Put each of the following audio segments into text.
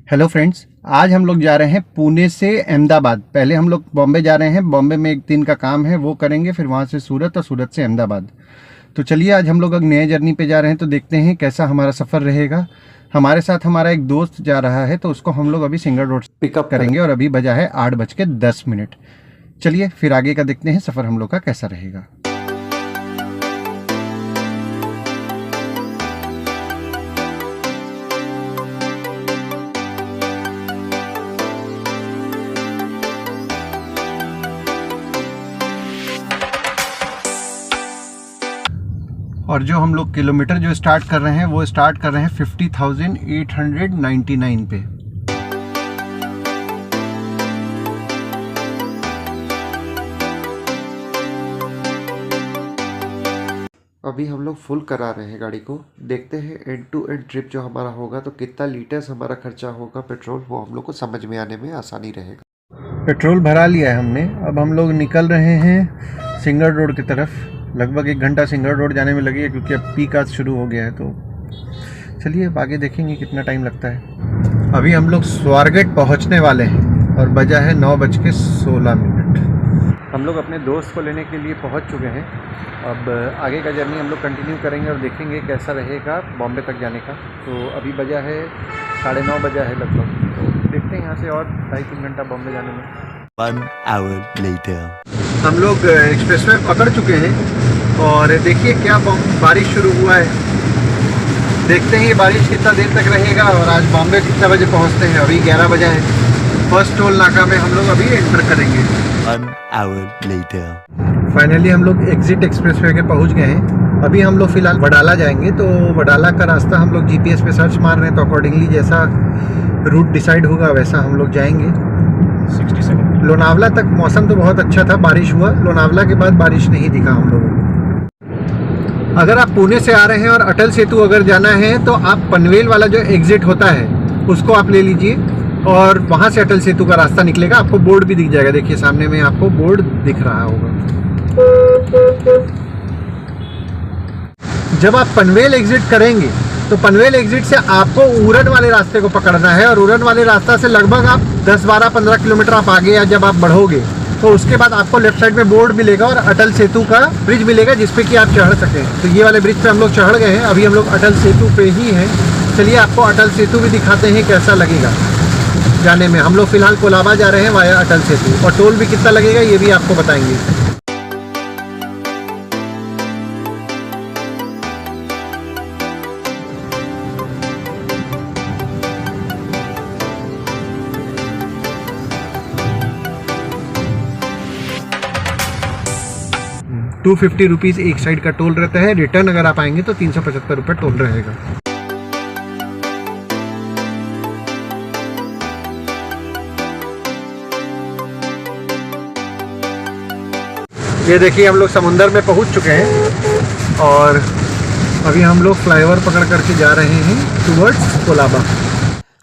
Hello friends, आज हम लोग जा रहे हैं पुणे से अहमदाबाद। पहले हम लोग बॉम्बे जा रहे हैं। बॉम्बे में एक दिन का काम है, वो करेंगे। फिर वहाँ से सूरत और सूरत से अहमदाबाद। तो चलिए, आज हम लोग नए जर्नी पे जा रहे हैं, तो देखते हैं कैसा हमारा सफ़र रहेगा। हमारे साथ हमारा एक दोस्त जा रहा है, तो उसको हम लोग अभी सिंगल रोड पिकअप करेंगे। और अभी बजा है 8:10। चलिए फिर आगे का देखते हैं सफ़र हम लोग का कैसा रहेगा। और जो हम लोग किलोमीटर जो स्टार्ट कर रहे हैं, वो स्टार्ट कर रहे हैं 50,899 पे। अभी हम लोग फुल करा रहे हैं गाड़ी को। देखते हैं एंड टू एंड ट्रिप जो हमारा होगा तो कितना लीटर्स हमारा खर्चा होगा पेट्रोल, वो हम लोग को समझ में आने में आसानी रहेगा। पेट्रोल भरा लिया है हमने। अब हम लोग निकल रहे हैं सिंगल रोड की तरफ। लगभग 1 घंटा सिंगल रोड जाने में लगी है, क्योंकि अब पीक आज शुरू हो गया है। तो चलिए अब आगे देखेंगे कितना टाइम लगता है। अभी हम लोग स्वारगेट पहुंचने वाले हैं और बजा है 9:16। हम लोग अपने दोस्त को लेने के लिए पहुंच चुके हैं। अब आगे का जर्नी हम लोग कंटिन्यू करेंगे और देखेंगे कैसा रहेगा बॉम्बे तक जाने का। तो अभी बजा है 9:30 बजा है लगभग। तो देखते हैं यहाँ से और 2.5-3 घंटा बॉम्बे जाने में। 1 hour later. हम लोग एक्सप्रेसवे पकड़ चुके हैं और देखिए क्या बारिश शुरू हुआ है। देखते हैं ये बारिश कितना देर तक रहेगा और आज बॉम्बे कितना बजे पहुंचते हैं। अभी 11 बजे है। फर्स्ट टोल नाका में हम लोग अभी एंटर करेंगे। 1 hour later. फाइनली हम लोग एग्जिट एक्सप्रेसवे के पहुंच गए हैं। अभी हम लोग फिलहाल वडाला जाएंगे। तो वडाला का रास्ता हम लोग जीपीएस पे सर्च मार रहे हैं, तो अकॉर्डिंगली जैसा रूट डिसाइड होगा वैसा हम लोग जाएंगे। 67 लोनावला तक मौसम तो बहुत अच्छा था, बारिश हुआ। लोनावला के बाद बारिश नहीं दिखा हम लोगों को। अगर आप पुणे से आ रहे हैं और अटल सेतु अगर जाना है, तो आप पनवेल वाला जो एग्जिट होता है उसको आप ले लीजिए और वहाँ से अटल सेतु का रास्ता निकलेगा। आपको बोर्ड भी दिख जाएगा। देखिए सामने में आपको बोर्ड दिख रहा होगा। जब आप पनवेल एग्जिट करेंगे तो पनवेल एग्जिट से आपको उरण वाले रास्ते को पकड़ना है। और उरण वाले रास्ता से लगभग आप 10, 12, 15 किलोमीटर आप आगे या जब आप बढ़ोगे तो उसके बाद आपको लेफ्ट साइड में बोर्ड मिलेगा और अटल सेतु का ब्रिज मिलेगा, जिसपे कि आप चढ़ सकें। तो ये वाले ब्रिज पे हम लोग चढ़ गए हैं। अभी हम लोग अटल सेतु पे ही हैं। चलिए आपको अटल सेतु भी दिखाते हैं कैसा लगेगा जाने में। हम लोग फिलहाल कोलाबा जा रहे हैं वाया अटल सेतु, और टोल भी कितना लगेगा ये भी आपको बताएंगे। ₹250 एक साइड का टोल रहता है। रिटर्न अगर आप आएंगे तो 375 रुपये टोल रहेगा। ये देखिए हम लोग समुंदर में पहुंच चुके हैं और अभी हम लोग फ्लाईओवर पकड़ करके जा रहे हैं टुवर्ड्स कोलाबा।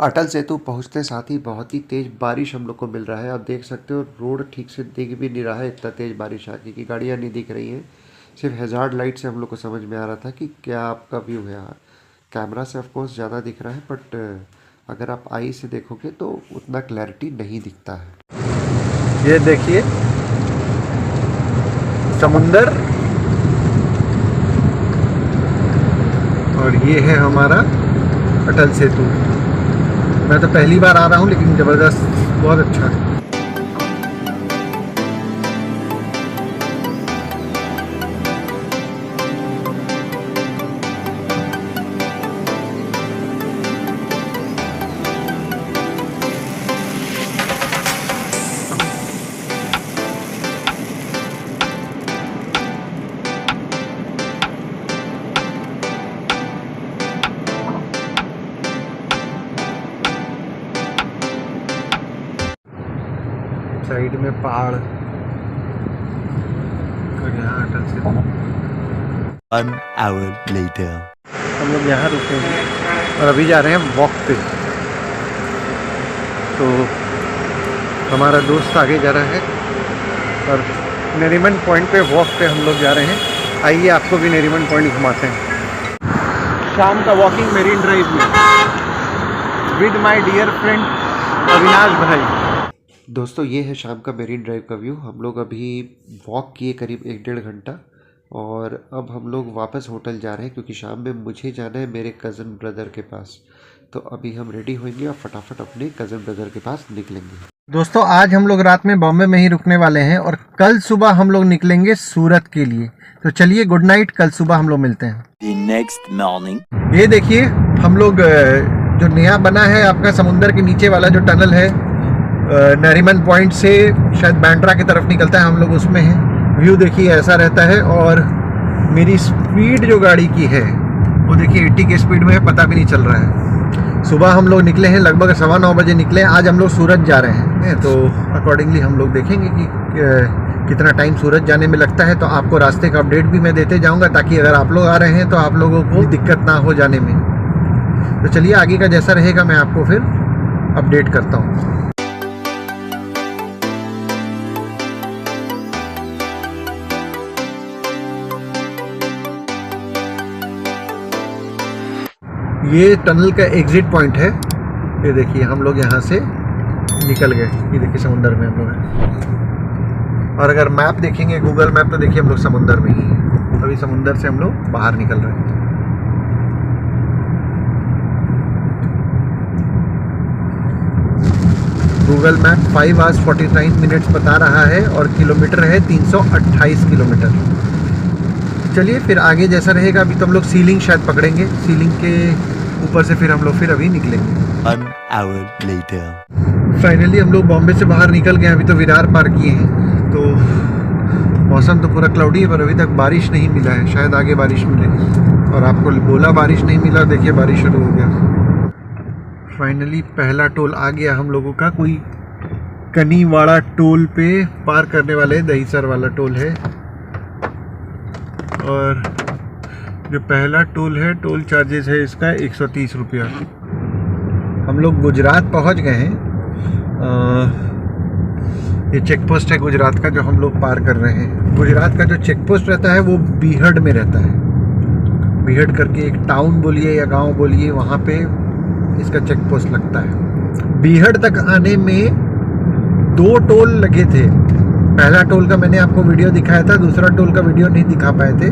अटल सेतु पहुंचते साथ ही बहुत ही तेज़ बारिश हम लोग को मिल रहा है। आप देख सकते हो रोड ठीक से दिख भी नहीं रहा है, इतना तेज़ बारिश आ गई कि गाड़ियाँ नहीं दिख रही हैं। सिर्फ हैजार्ड लाइट से हम लोग को समझ में आ रहा था कि क्या आपका व्यू है। कैमरा से ऑफकोर्स ज़्यादा दिख रहा है, बट अगर आप आई से देखोगे तो उतना क्लैरिटी नहीं दिखता है। ये देखिए समुंदर, और ये है हमारा अटल सेतु। मैं तो पहली बार आ रहा हूँ, लेकिन ज़बरदस्त, बहुत अच्छा है। साइड में पहाड़ और यहाँ अटल सेतु। 1 hour later. हम लोग यहाँ रुके हैं और अभी जा रहे हैं वॉक पे। तो हमारा दोस्त आगे जा रहा है और नरीमन पॉइंट पे वॉक पे हम लोग जा रहे हैं। आइए आपको भी नरीमन पॉइंट घुमाते हैं। शाम का वॉकिंग मेरीन ड्राइव में। With my dear friend Avinash भाई। दोस्तों ये है शाम का मेरीन ड्राइव का व्यू। हम लोग अभी वॉक किए करीब 1-1.5 घंटा और अब हम लोग वापस होटल जा रहे हैं क्योंकि शाम में मुझे जाना है मेरे कज़न ब्रदर के पास। तो अभी हम रेडी होंगे और फटाफट अपने कज़न ब्रदर के पास निकलेंगे। दोस्तों आज हम लोग रात में बॉम्बे में ही रुकने वाले हैं और कल सुबह हम लोग निकलेंगे सूरत के लिए। तो चलिए गुड नाइट, कल सुबह हम लोग मिलते हैं। The next morning. ये देखिए हम लोग जो नया बना है आपका समुंदर के नीचे वाला जो टनल है नरीमन पॉइंट से शायद बैंड्रा की तरफ निकलता है, हम लोग उसमें हैं। व्यू देखिए ऐसा रहता है और मेरी स्पीड जो गाड़ी की है वो देखिए 80 की स्पीड में है, पता भी नहीं चल रहा है। सुबह हम लोग निकले हैं लगभग 9:15 बजे निकले। आज हम लोग सूरत जा रहे हैं तो अकॉर्डिंगली हम लोग देखेंगे कि कितना टाइम सूरत जाने में लगता है। तो आपको रास्ते का अपडेट भी मैं देते जाऊंगा ताकि अगर आप लोग आ रहे हैं तो आप लोगों को दिक्कत ना हो जाने में। तो चलिए आगे का जैसा रहेगा मैं आपको फिर अपडेट करता हूँ। ये टनल का एग्जिट पॉइंट है। ये देखिए हम लोग यहाँ से निकल गए। ये देखिए समुंदर में हम लोग हैं और अगर मैप देखेंगे गूगल मैप तो देखिए हम लोग समुंदर में ही हैं। अभी समुंदर से हम लोग बाहर निकल रहे हैं। गूगल मैप 5 hours 49 minutes बता रहा है और किलोमीटर है 328 किलोमीटर। चलिए फिर आगे जैसा रहेगा। अभी तो हम लोग सीलिंग शायद पकड़ेंगे, सीलिंग के ऊपर से फिर हम लोग फिर अभी निकलेंगे। 1 hour later. फाइनली हम लोग बॉम्बे से बाहर निकल गए। अभी तो विरार पार किए हैं। तो मौसम तो पूरा क्लाउडी है पर अभी तक बारिश नहीं मिला है, शायद आगे बारिश मिले। और आपको बोला बारिश नहीं मिला, देखिए बारिश शुरू हो गया। फाइनली पहला टोल आ गया हम लोगों का। कोई कनीवाड़ा टोल पे पार करने वाले, दहीसर वाला टोल है। और जो पहला टोल है टोल चार्जेस है इसका 130 रुपया। हम लोग गुजरात पहुंच गए हैं। ये चेक पोस्ट है गुजरात का जो हम लोग पार कर रहे हैं। गुजरात का जो चेक पोस्ट रहता है वो बीहड़ में रहता है। बीहड़ करके एक टाउन बोलिए या गांव बोलिए, वहाँ पे इसका चेक पोस्ट लगता है। बीहड़ तक आने में 2 टोल लगे थे। पहला टोल का मैंने आपको वीडियो दिखाया था, दूसरा टोल का वीडियो नहीं दिखा पाए थे।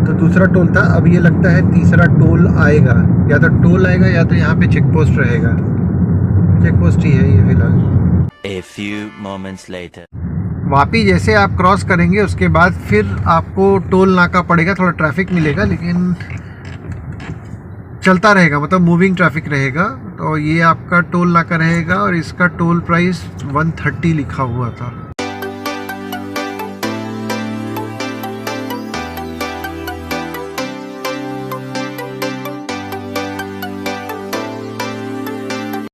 तो दूसरा टोल था। अब ये लगता है तीसरा टोल आएगा, या तो टोल आएगा या तो यहाँ पे चेक पोस्ट रहेगा। चेक पोस्ट ही है ये फिलहाल। A few moments later. Vapi जैसे आप क्रॉस करेंगे उसके बाद फिर आपको टोल नाका पड़ेगा। थोड़ा ट्रैफिक मिलेगा लेकिन चलता रहेगा, मतलब मूविंग ट्रैफिक रहेगा। तो ये आपका टोल नाका रहेगा और इसका टोल प्राइस 130 लिखा हुआ था।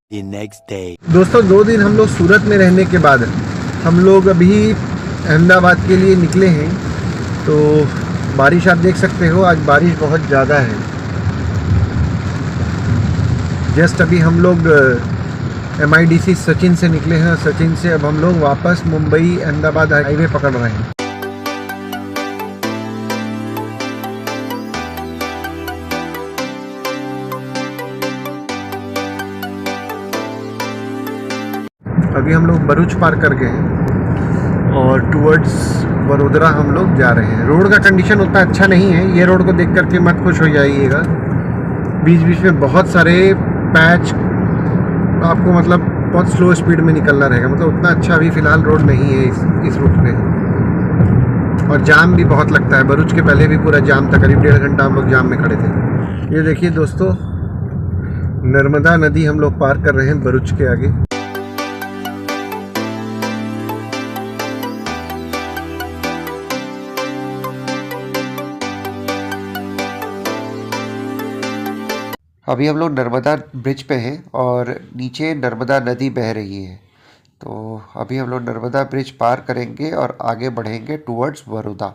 The next day. दोस्तों 2 दिन हम लोग सूरत में रहने के बाद हम लोग अभी अहमदाबाद के लिए निकले हैं। तो बारिश आप देख सकते हो, आज बारिश बहुत ज़्यादा है। जस्ट अभी हम लोग MIDC सचिन से निकले हैं। सचिन से अब हम लोग वापस मुंबई अहमदाबाद हाईवे पकड़ रहे हैं। अभी हम लोग भरूच पार कर गए हैं और टूवर्ड्स वडोदरा हम लोग जा रहे हैं। रोड का कंडीशन उतना अच्छा नहीं है। ये रोड को देख करके मत खुश हो जाइएगा। बीच बीच में बहुत सारे पैच, आपको मतलब बहुत स्लो स्पीड में निकलना रहेगा। मतलब उतना अच्छा अभी फ़िलहाल रोड नहीं है इस रूट पे। और जाम भी बहुत लगता है। भरूच के पहले भी पूरा जाम था, करीब 1.5 घंटा हम लोग जाम में खड़े थे। ये देखिए दोस्तों नर्मदा नदी हम लोग पार कर रहे हैं भरूच के आगे। अभी हम लोग नर्मदा ब्रिज पे हैं और नीचे नर्मदा नदी बह रही है। तो अभी हम लोग नर्मदा ब्रिज पार करेंगे और आगे बढ़ेंगे टुवर्ड्स बड़ौदा।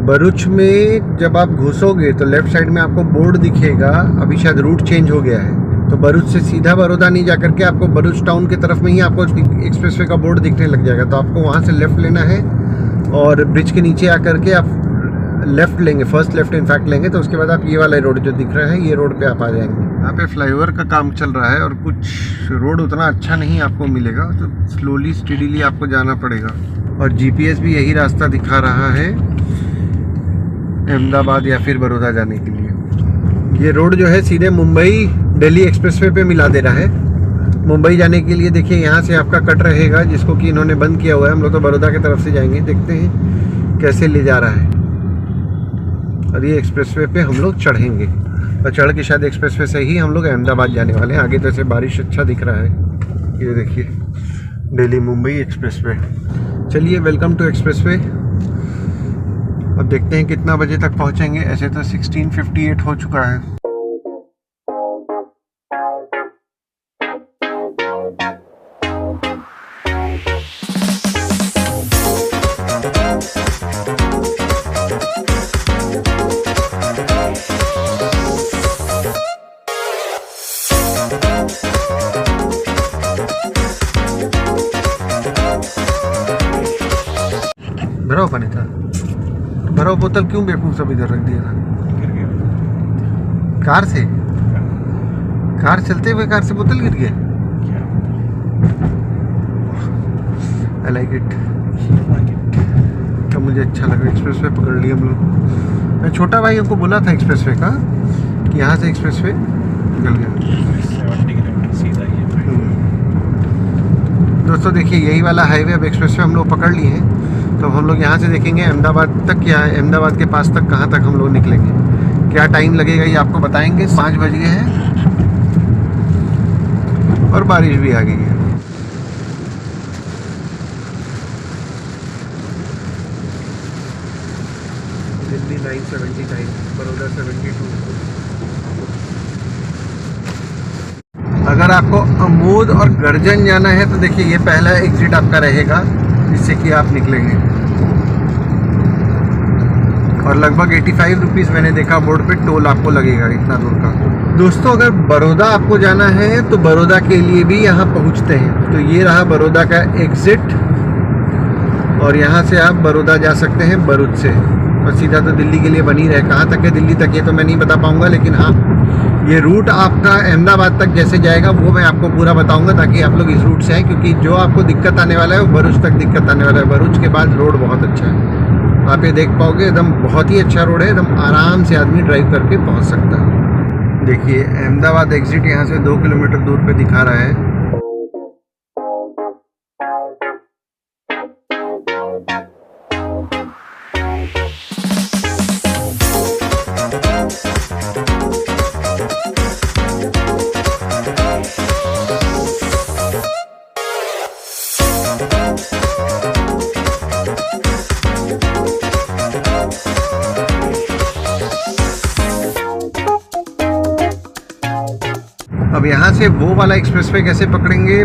भरूच में जब आप घुसोगे तो लेफ्ट साइड में आपको बोर्ड दिखेगा। अभी शायद रूट चेंज हो गया है। तो भरूच से सीधा बड़ौदा नहीं जा करके आपको भरूच टाउन की तरफ में ही आपको एक्सप्रेसवे का बोर्ड दिखने लग जाएगा। तो आपको वहाँ से लेफ़्ट लेना है और ब्रिज के नीचे आकर के आप लेफ़्ट लेंगे, फर्स्ट लेफ़्ट इनफैक्ट लेंगे, तो उसके बाद आप ये वाला रोड जो दिख रहा है ये रोड पे आप आ जाएंगे। यहाँ पे फ्लाईओवर का काम चल रहा है और कुछ रोड उतना अच्छा नहीं आपको मिलेगा, तो स्लोली स्टेडीली आपको जाना पड़ेगा। और जीपीएस भी यही रास्ता दिखा रहा है अहमदाबाद या फिर बड़ौदा जाने के लिए। ये रोड जो है सीधे मुंबई दिल्ली एक्सप्रेसवे पे मिला दे रहा है। मुंबई जाने के लिए देखिए यहाँ से आपका कट रहेगा, जिसको कि इन्होंने बंद किया हुआ है। हम लोग तो बड़ौदा की तरफ से जाएंगे, देखते हैं कैसे ले जा रहा है। और ये एक्सप्रेसवे पे हम लोग चढ़ेंगे और चढ़ के शायद एक्सप्रेसवे से ही हम लोग अहमदाबाद जाने वाले हैं। आगे तो ऐसे बारिश अच्छा दिख रहा है। ये देखिए दिल्ली मुंबई एक्सप्रेसवे। चलिए वेलकम टू एक्सप्रेसवे। अब देखते हैं कितना बजे तक पहुंचेंगे। ऐसे तो 16:58 हो चुका है। भरा हुआ पानी था, भरा हुआ बोतल क्यों बेवकूफ सब इधर रख दिया था? कार से, कार चलते हुए कार से बोतल गिर गया। I like it. तो मुझे अच्छा लगा। एक्सप्रेसवे पकड़ लिया हम लोग। मैं छोटा भाई हमको बोला था एक्सप्रेसवे का कि यहाँ से एक्सप्रेसवे निकल गया। 70 किलोमीटर सीधा ही है। दोस्तों देखिए यही वाला हाईवे अब एक्सप्रेसवे हम लोग पकड़ लिए हैं। तो हम लोग यहाँ से देखेंगे अहमदाबाद तक, या अहमदाबाद के पास तक कहाँ तक हम लोग निकलेंगे, क्या टाइम लगेगा ये आपको बताएंगे। 5 बज गए हैं और बारिश भी आ गई है। दिल्ली 979, बड़ौदा 72। अगर आपको अमूद और गर्जन जाना है तो देखिए ये पहला एग्जिट आपका रहेगा, जिससे कि आप निकलेंगे। और लगभग 85 रुपीज़ मैंने देखा बोर्ड पे टोल आपको लगेगा इतना दूर का। दोस्तों अगर बड़ौदा आपको जाना है तो बड़ौदा के लिए भी यहाँ पहुँचते हैं। तो ये रहा बड़ौदा का एग्जिट और यहाँ से आप बड़ौदा जा सकते हैं भरूच से, और सीधा तो दिल्ली के लिए बनी रहे। कहाँ तक है दिल्ली तक ये तो मैं नहीं बता पाऊँगा, लेकिन हाँ ये रूट आपका अहमदाबाद तक जैसे जाएगा वो मैं आपको पूरा बताऊंगा, ताकि आप लोग इस रूट से आएँ। क्योंकि जो आपको दिक्कत आने वाला है वो भरूच तक दिक्कत आने वाला है। भरूच के बाद रोड बहुत अच्छा है, आप ये देख पाओगे, एकदम बहुत ही अच्छा रोड है। एकदम आराम से आदमी ड्राइव करके पहुंच सकता है। देखिए अहमदाबाद एग्जिट यहाँ से 2 किलोमीटर दूर पे दिखा रहा है। अब यहाँ से वो वाला एक्सप्रेसवे कैसे पकड़ेंगे,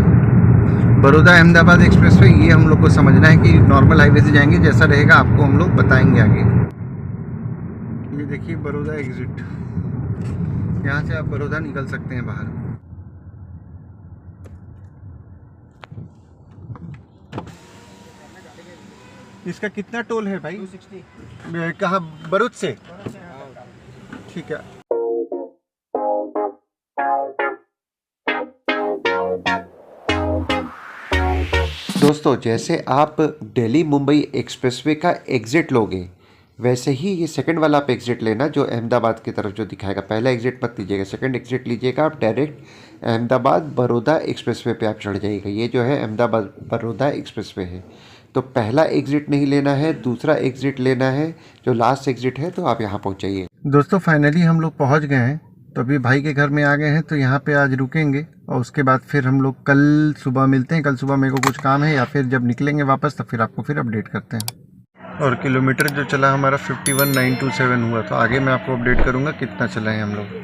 बड़ौदा अहमदाबाद एक्सप्रेसवे, ये हम लोग को समझना है कि नॉर्मल हाईवे से जाएंगे, जैसा रहेगा आपको हम लोग बताएंगे आगे। ये देखिए बड़ौदा एग्जिट, यहाँ से आप बड़ौदा निकल सकते हैं बाहर। इसका कितना टोल है भाई? 260। कहाँ, भरूच से? ठीक है। दोस्तों जैसे आप दिल्ली मुंबई एक्सप्रेसवे का एग्ज़िट लोगे, वैसे ही ये सेकंड वाला आप एग्ज़िट लेना जो अहमदाबाद की तरफ जो दिखाएगा। पहला एग्ज़िट मत लीजिएगा, सेकंड एग्ज़िट लीजिएगा। आप डायरेक्ट अहमदाबाद बड़ौदा एक्सप्रेसवे पे आप चढ़ जाइएगा। ये जो है अहमदाबाद बड़ौदा एक्सप्रेसवे है। तो पहला एग्ज़िट नहीं लेना है, दूसरा एग्ज़िट लेना है, जो लास्ट एग्ज़िट है, तो आप यहाँ पहुँच जाइए। दोस्तों फाइनली हम लोग पहुँच गए हैं। तो अभी भाई के घर में आ गए हैं, तो यहाँ पे आज रुकेंगे और उसके बाद फिर हम लोग कल सुबह मिलते हैं। कल सुबह मेरे को कुछ काम है, या फिर जब निकलेंगे वापस तो फिर आपको फिर अपडेट करते हैं। और किलोमीटर जो चला हमारा 51,927 हुआ, तो आगे मैं आपको अपडेट करूँगा कितना चला है हम लोग।